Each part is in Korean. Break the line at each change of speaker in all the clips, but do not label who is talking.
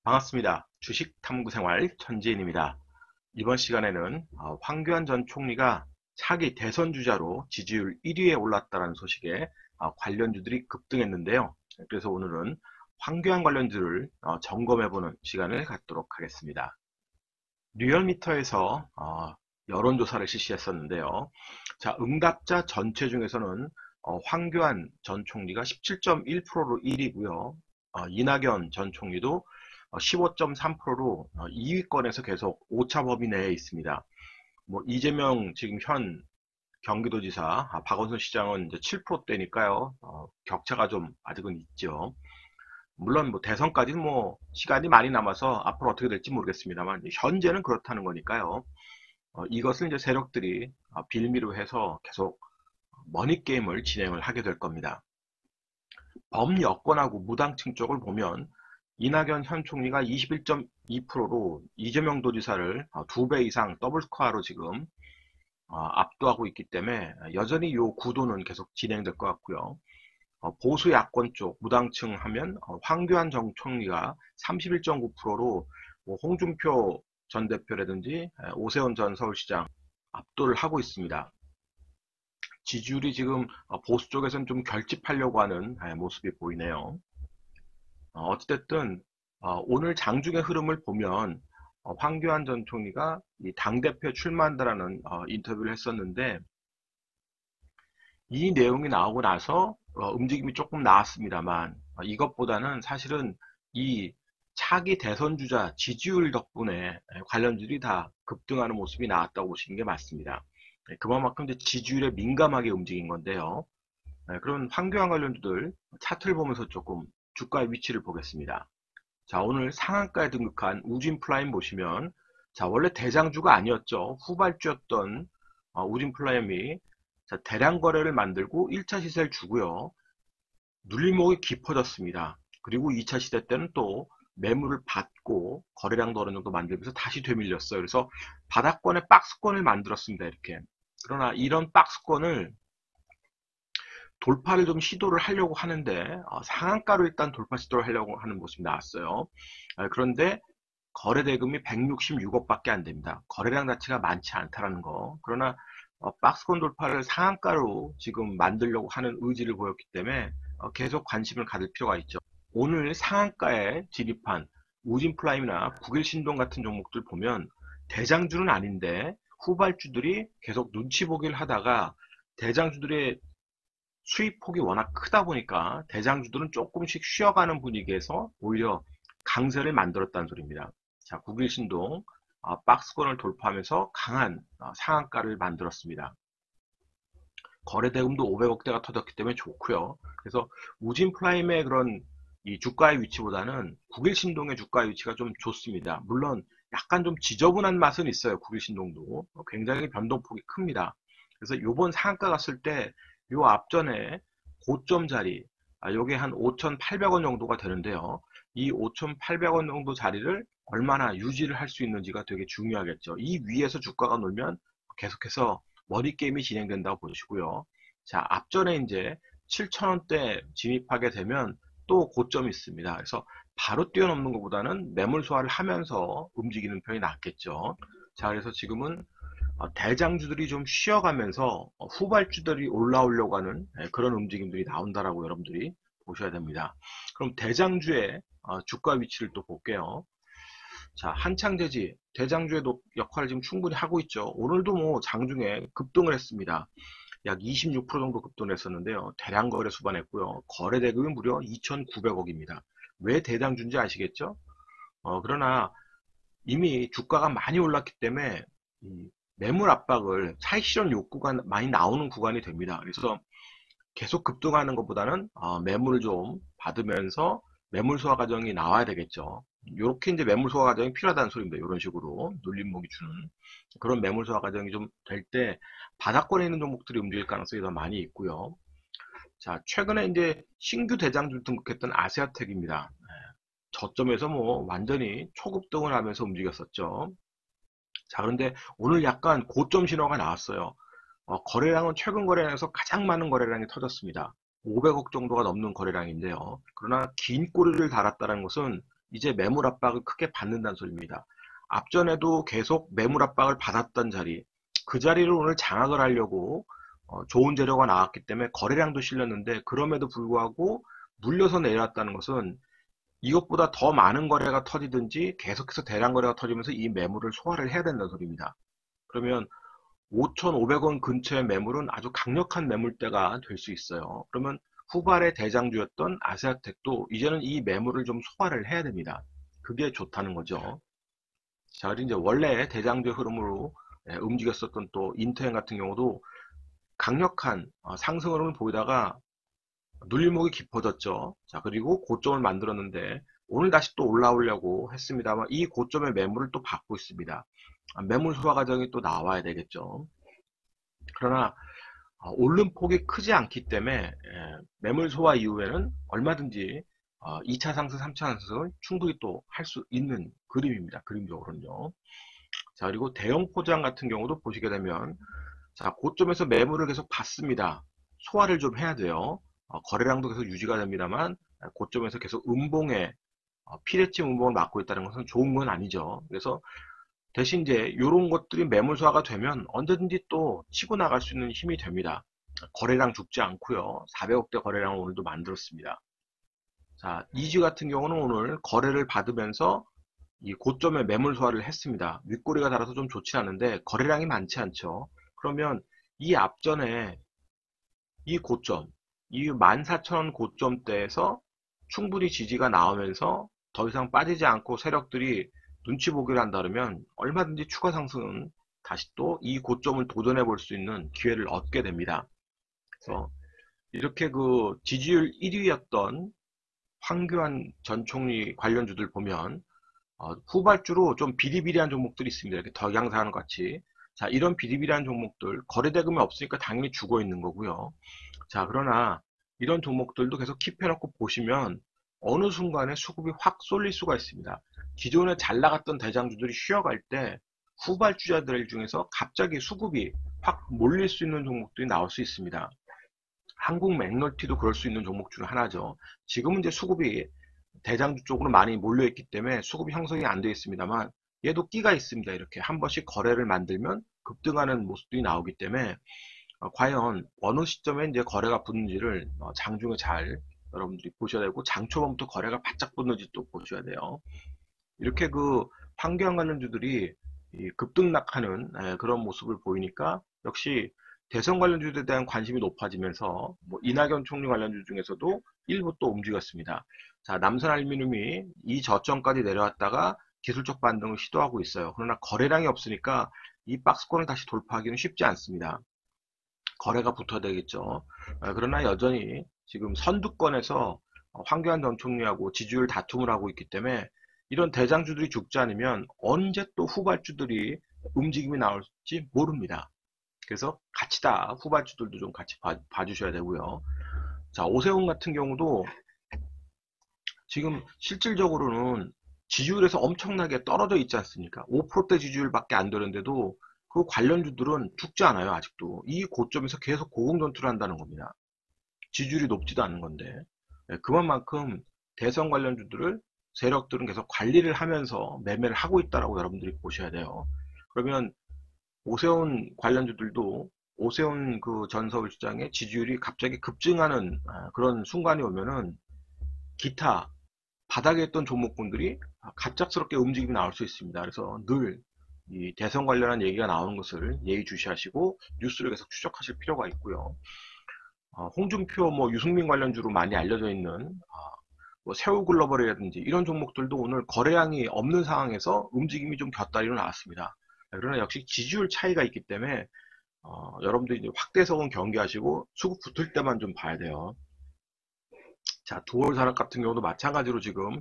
반갑습니다. 주식 탐구 생활 전지인입니다. 이번 시간에는 황교안 전 총리가 차기 대선 주자로 지지율 1위에 올랐다는 소식에 관련주들이 급등했는데요. 그래서 오늘은 황교안 관련주를 점검해보는 시간을 갖도록 하겠습니다. 리얼미터에서 여론조사를 실시했었는데요. 자, 응답자 전체 중에서는 황교안 전 총리가 17.1%로 1위고요. 이낙연 전 총리도 15.3%로 2위권에서 계속 오차 범위 내에 있습니다. 뭐 이재명 지금 현 경기도지사, 박원순 시장은 이제 7%대니까요. 격차가 좀 아직은 있죠. 물론 뭐 대선까지는 뭐 시간이 많이 남아서 앞으로 어떻게 될지 모르겠습니다만 현재는 그렇다는 거니까요. 이것을 이제 세력들이 빌미로 해서 계속 머니 게임을 진행을 하게 될 겁니다. 범여권하고 무당층 쪽을 보면 이낙연 현 총리가 21.2%로 이재명 도지사를 2배 이상 더블 스코어로 지금 압도하고 있기 때문에 여전히 이 구도는 계속 진행될 것 같고요. 보수 야권 쪽 무당층 하면 황교안 전 총리가 31.9%로 홍준표 전 대표라든지 오세훈 전 서울시장 압도를 하고 있습니다. 지지율이 지금 보수 쪽에서는 좀 결집하려고 하는 모습이 보이네요. 어찌됐든 오늘 장중의 흐름을 보면 황교안 전 총리가 이 당대표 출마한다라는 인터뷰를 했었는데 이 내용이 나오고 나서 움직임이 조금 나왔습니다만 이것보다는 사실은 이 차기 대선 주자 지지율 덕분에 관련주들이 다 급등하는 모습이 나왔다고 보시는 게 맞습니다. 그만큼 이제 지지율에 민감하게 움직인 건데요. 그런 황교안 관련주들 차트를 보면서 조금 주가의 위치를 보겠습니다. 자, 오늘 상한가에 등극한 우진플라임 보시면 자, 원래 대장주가 아니었죠. 후발주였던 우진플라임이 대량 거래를 만들고 1차 시세를 주고요. 눌림목이 깊어졌습니다. 그리고 2차 시세 때는 또 매물을 받고 거래량도 어느 정도 만들면서 다시 되밀렸어요. 그래서 바닥권에 박스권을 만들었습니다. 이렇게. 그러나 이런 박스권을 돌파를 좀 시도를 하려고 하는데 상한가로 일단 돌파 시도를 하려고 하는 모습이 나왔어요. 그런데 거래 대금이 166억밖에 안 됩니다. 거래량 자체가 많지 않다라는 거. 그러나 박스권 돌파를 상한가로 지금 만들려고 하는 의지를 보였기 때문에 계속 관심을 가질 필요가 있죠. 오늘 상한가에 진입한 우진플라임이나 국일신동 같은 종목들 보면 대장주는 아닌데 후발주들이 계속 눈치 보기를 하다가 대장주들의 수익폭이 워낙 크다 보니까 대장주들은 조금씩 쉬어가는 분위기에서 오히려 강세를 만들었다는 소리입니다. 자, 국일신동 박스권을 돌파하면서 강한 상한가를 만들었습니다. 거래 대금도 500억대가 터졌기 때문에 좋고요. 그래서 우진프라임의 그런 이 주가의 위치보다는 국일신동의 주가의 위치가 좀 좋습니다. 물론 약간 좀 지저분한 맛은 있어요. 국일신동도 굉장히 변동폭이 큽니다. 그래서 요번 상한가 갔을 때 요 앞전에 고점 자리 요게 한 5,800원 정도가 되는데요. 이 5,800원 정도 자리를 얼마나 유지를 할 수 있는지가 되게 중요하겠죠. 이 위에서 주가가 놀면 계속해서 머니 게임이 진행된다고 보시고요. 자, 앞전에 이제 7,000원대 진입하게 되면 또 고점이 있습니다. 그래서 바로 뛰어넘는 것보다는 매물 소화를 하면서 움직이는 편이 낫겠죠. 자, 그래서 지금은 대장주들이 좀 쉬어가면서 후발주들이 올라오려고 하는 그런 움직임들이 나온다라고 여러분들이 보셔야 됩니다. 그럼 대장주의 주가 위치를 또 볼게요. 자, 한창대지 대장주의 역할을 지금 충분히 하고 있죠. 오늘도 뭐 장중에 급등을 했습니다. 약 26% 정도 급등을 했었는데요. 대량 거래 수반했고요. 거래 대금이 무려 2,900억입니다. 왜 대장주인지 아시겠죠? 그러나 이미 주가가 많이 올랐기 때문에 매물 압박을 차익 실현 욕구가 많이 나오는 구간이 됩니다. 그래서 계속 급등하는 것보다는 매물을 좀 받으면서 매물 소화 과정이 나와야 되겠죠. 이렇게 이제 매물 소화 과정이 필요하다는 소리입니다. 이런 식으로 눌림목이 주는 그런 매물 소화 과정이 좀 될 때 바닥권에 있는 종목들이 움직일 가능성이 더 많이 있고요. 자, 최근에 이제 신규 대장주 등극했던 아세아텍입니다. 저점에서 뭐 완전히 초급등을 하면서 움직였었죠. 자, 그런데 오늘 약간 고점 신호가 나왔어요. 거래량은 최근 거래량에서 가장 많은 거래량이 터졌습니다. 500억 정도가 넘는 거래량인데요. 그러나 긴 꼬리를 달았다는 것은 이제 매물 압박을 크게 받는다는 소리입니다. 앞전에도 계속 매물 압박을 받았던 자리, 그 자리를 오늘 장악을 하려고 좋은 재료가 나왔기 때문에 거래량도 실렸는데, 그럼에도 불구하고 물려서 내려왔다는 것은 이것보다 더 많은 거래가 터지든지 계속해서 대량 거래가 터지면서 이 매물을 소화를 해야 된다는 소리입니다. 그러면 5,500원 근처의 매물은 아주 강력한 매물대가 될 수 있어요. 그러면 후발의 대장주였던 아시아텍도 이제는 이 매물을 좀 소화를 해야 됩니다. 그게 좋다는 거죠. 자, 그리고 이제 원래 대장주 흐름으로 움직였었던 또 인터행 같은 경우도 강력한 상승 흐름을 보이다가 눌림목이 깊어졌죠. 자, 그리고 고점을 만들었는데 오늘 다시 또 올라오려고 했습니다만 이 고점의 매물을 또 받고 있습니다. 매물 소화 과정이 또 나와야 되겠죠. 그러나 오른 폭이 크지 않기 때문에 매물 소화 이후에는 얼마든지 2차 상승, 3차 상승을 충분히 또 할 수 있는 그림입니다. 그림적으로는요. 자, 그리고 대형 포장 같은 경우도 보시게 되면, 자, 고점에서 매물을 계속 받습니다. 소화를 좀 해야 돼요. 거래량도 계속 유지가 됩니다만 고점에서 계속 음봉에 피레침 음봉을 맞고 있다는 것은 좋은 건 아니죠. 그래서 대신 이제 이런 것들이 매물 소화가 되면 언제든지 또 치고 나갈 수 있는 힘이 됩니다. 거래량 죽지 않고요. 400억대 거래량을 오늘도 만들었습니다. 자, 이지 같은 경우는 오늘 거래를 받으면서 이 고점에 매물 소화를 했습니다. 윗꼬리가 달아서 좀 좋지 않은데 거래량이 많지 않죠. 그러면 이 앞전에 이 고점, 이 14,000원 고점대에서 충분히 지지가 나오면서 더 이상 빠지지 않고 세력들이 눈치 보기를 한다면 얼마든지 추가 상승은 다시 또 이 고점을 도전해 볼 수 있는 기회를 얻게 됩니다. 그래서 이렇게 그 지지율 1위였던 황교안 전 총리 관련주들 보면 후발주로 좀 비리비리한 종목들이 있습니다. 이렇게 덕양사랑 같이. 자, 이런 비리비리한 종목들 거래대금이 없으니까 당연히 죽어 있는 거고요. 자, 그러나 이런 종목들도 계속 킵해놓고 보시면 어느 순간에 수급이 확 쏠릴 수가 있습니다. 기존에 잘 나갔던 대장주들이 쉬어갈 때 후발주자들 중에서 갑자기 수급이 확 몰릴 수 있는 종목들이 나올 수 있습니다. 한국 맥널티도 그럴 수 있는 종목 중 하나죠. 지금은 이제 수급이 대장주 쪽으로 많이 몰려있기 때문에 수급이 형성이 안 되어 있습니다만 얘도 끼가 있습니다. 이렇게 한 번씩 거래를 만들면 급등하는 모습들이 나오기 때문에 과연 어느 시점에 이제 거래가 붙는지를 장중에 잘 여러분들이 보셔야 되고 장초반부터 거래가 바짝 붙는지 또 보셔야 돼요. 이렇게 그 환경 관련주들이 급등락하는 그런 모습을 보이니까 역시 대선 관련주들에 대한 관심이 높아지면서 뭐 이낙연 총리 관련주 중에서도 일부 또 움직였습니다. 자, 남선 알루미늄이 이 저점까지 내려왔다가 기술적 반등을 시도하고 있어요. 그러나 거래량이 없으니까 이 박스권을 다시 돌파하기는 쉽지 않습니다. 거래가 붙어야 되겠죠. 그러나 여전히 지금 선두권에서 황교안 전 총리하고 지지율 다툼을 하고 있기 때문에 이런 대장주들이 죽지 않으면 언제 또 후발주들이 움직임이 나올지 모릅니다. 그래서 같이 다 후발주들도 좀 같이 봐주셔야 되고요. 자, 오세훈 같은 경우도 지금 실질적으로는 지지율에서 엄청나게 떨어져 있지 않습니까? 5%대 지지율밖에 안 되는데도 그 관련주들은 죽지 않아요. 아직도 이 고점에서 계속 고공전투를 한다는 겁니다. 지지율이 높지도 않은 건데 그만큼 대선 관련주들을 세력들은 계속 관리를 하면서 매매를 하고 있다라고 여러분들이 보셔야 돼요. 그러면 오세훈 관련주들도 오세훈 그 전 서울시장의 지지율이 갑자기 급증하는 그런 순간이 오면은 기타 바닥에 있던 종목군들이 갑작스럽게 움직임이 나올 수 있습니다. 그래서 늘 이 대선 관련한 얘기가 나오는 것을 예의주시하시고 뉴스를 계속 추적하실 필요가 있고요. 홍준표, 뭐 유승민 관련주로 많이 알려져 있는 뭐 새우글로벌이라든지 이런 종목들도 오늘 거래량이 없는 상황에서 움직임이 좀 곁다리로 나왔습니다. 그러나 역시 지지율 차이가 있기 때문에 여러분들이 이제 확대석은 경계하시고 수급 붙을 때만 좀 봐야 돼요. 자, 두월산업 같은 경우도 마찬가지로 지금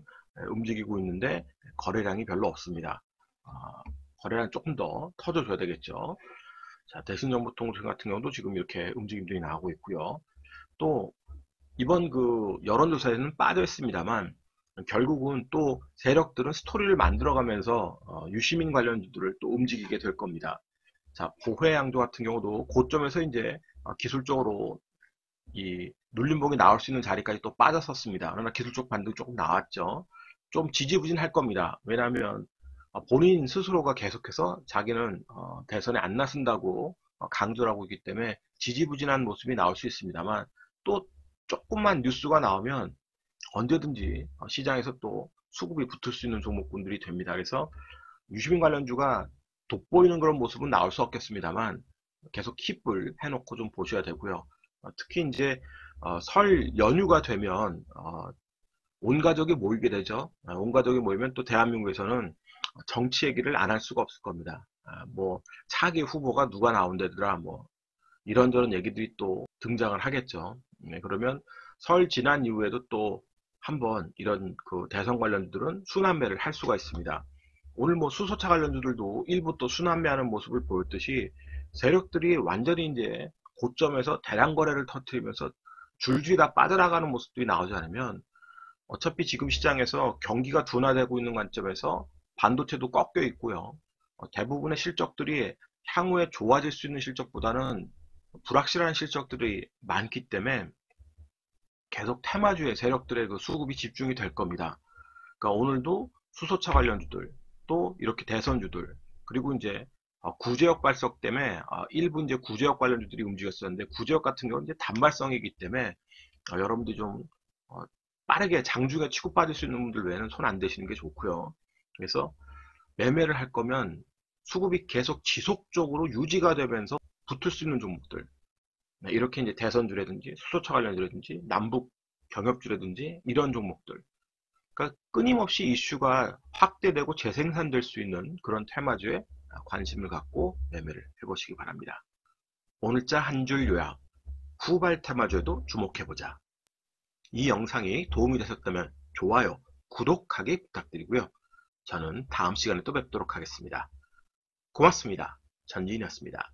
움직이고 있는데 거래량이 별로 없습니다. 거래량 조금 더 터져줘야 되겠죠. 자, 대신정보통신 같은 경우도 지금 이렇게 움직임들이 나오고 있고요. 또 이번 그 여론조사에는 빠져 있습니다만 결국은 또 세력들은 스토리를 만들어가면서 유시민 관련주들을 또 움직이게 될 겁니다. 자, 보회양조 같은 경우도 고점에서 이제 기술적으로 이 눌림목이 나올 수 있는 자리까지 또 빠졌었습니다. 그러나 기술적 반등이 조금 나왔죠. 좀 지지부진할 겁니다. 왜냐하면 본인 스스로가 계속해서 자기는 대선에 안 나선다고 강조를 하고 있기 때문에 지지부진한 모습이 나올 수 있습니다만, 또 조금만 뉴스가 나오면 언제든지 시장에서 또 수급이 붙을 수 있는 종목군들이 됩니다. 그래서 유시민 관련주가 돋보이는 그런 모습은 나올 수 없겠습니다만 계속 킵을 해놓고 좀 보셔야 되고요. 특히 이제 설 연휴가 되면 온 가족이 모이게 되죠. 온 가족이 모이면 또 대한민국에서는 정치 얘기를 안 할 수가 없을 겁니다. 뭐 차기 후보가 누가 나온다더라, 뭐 이런저런 얘기들이 또 등장을 하겠죠. 네, 그러면 설 지난 이후에도 또 한번 이런 그 대선 관련주들은 순환매를 할 수가 있습니다. 오늘 뭐 수소차 관련주들도 일부 또 순환매하는 모습을 보였듯이 세력들이 완전히 이제 고점에서 대량 거래를 터뜨리면서 줄줄이 다 빠져나가는 모습들이 나오지 않으면, 어차피 지금 시장에서 경기가 둔화되고 있는 관점에서 반도체도 꺾여 있고요. 대부분의 실적들이 향후에 좋아질 수 있는 실적보다는 불확실한 실적들이 많기 때문에 계속 테마주의 세력들의 그 수급이 집중이 될 겁니다. 그러니까 오늘도 수소차 관련주들, 또 이렇게 대선주들, 그리고 이제 구제역 발석 때문에 일부 이제 구제역 관련주들이 움직였었는데, 구제역 같은 경우는 이제 단발성이기 때문에 여러분들이 좀 빠르게 장중에 치고 빠질 수 있는 분들 외에는 손 안 대시는 게 좋고요. 그래서 매매를 할 거면 수급이 계속 지속적으로 유지가 되면서 붙을 수 있는 종목들, 네, 이렇게 이제 대선주라든지 수소차 관련주라든지 남북 경협주라든지 이런 종목들, 그러니까 끊임없이 이슈가 확대되고 재생산될 수 있는 그런 테마주에 관심을 갖고 매매를 해보시기 바랍니다. 오늘자 한 줄 요약, 후발 테마주에도 주목해보자. 이 영상이 도움이 되셨다면 좋아요, 구독하기 부탁드리고요. 저는 다음 시간에 또 뵙도록 하겠습니다. 고맙습니다. 전지인이었습니다.